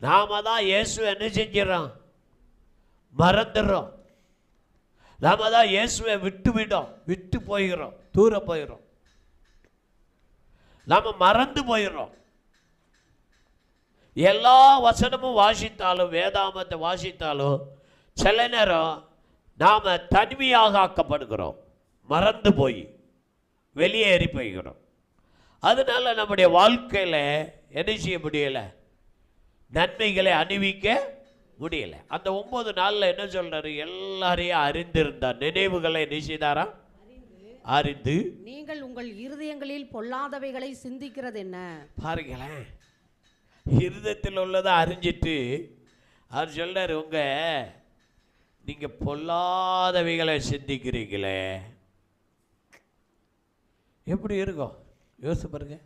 நாம தான் இயேசு என்ன செஞ்சிடறோம், மறந்துடுறோம். நாம தான் இயேசுவை விட்டு போயிடுறோம், தூர போயிடுறோம், நாம மறந்து போயிடுறோம். எல்லா வசனமும் வாசித்தாலும், வேதாமத்தை வாசித்தாலும் சில நேரம் நாம் தனிமையாக ஆக்கப்படுகிறோம், மறந்து போய் வெளியேறி போய்கிறோம். அதனால நம்முடைய வாழ்க்கையில் என்ன செய்ய முடியலை, நன்மைகளை அணிவிக்க முடியலை. அந்த 9 நாளில் என்ன சொல்றாரு, எல்லாரையும் அறிந்திருந்தார், நினைவுகளை என்ன செய்தாரா, அறிந்து. நீங்கள் உங்கள் இருதயங்களில் பொல்லாதவைகளை சிந்திக்கிறது என்ன. பாருங்களேன், இருதயத்தில் உள்ளதை அறிஞ்சிட்டு அவர் சொல்றாரு, நீங்க பொல்லாதவைகளை சிந்திக்கிறீங்களே, எப்படி இருக்கும் யோசிச்சு பாருங்க.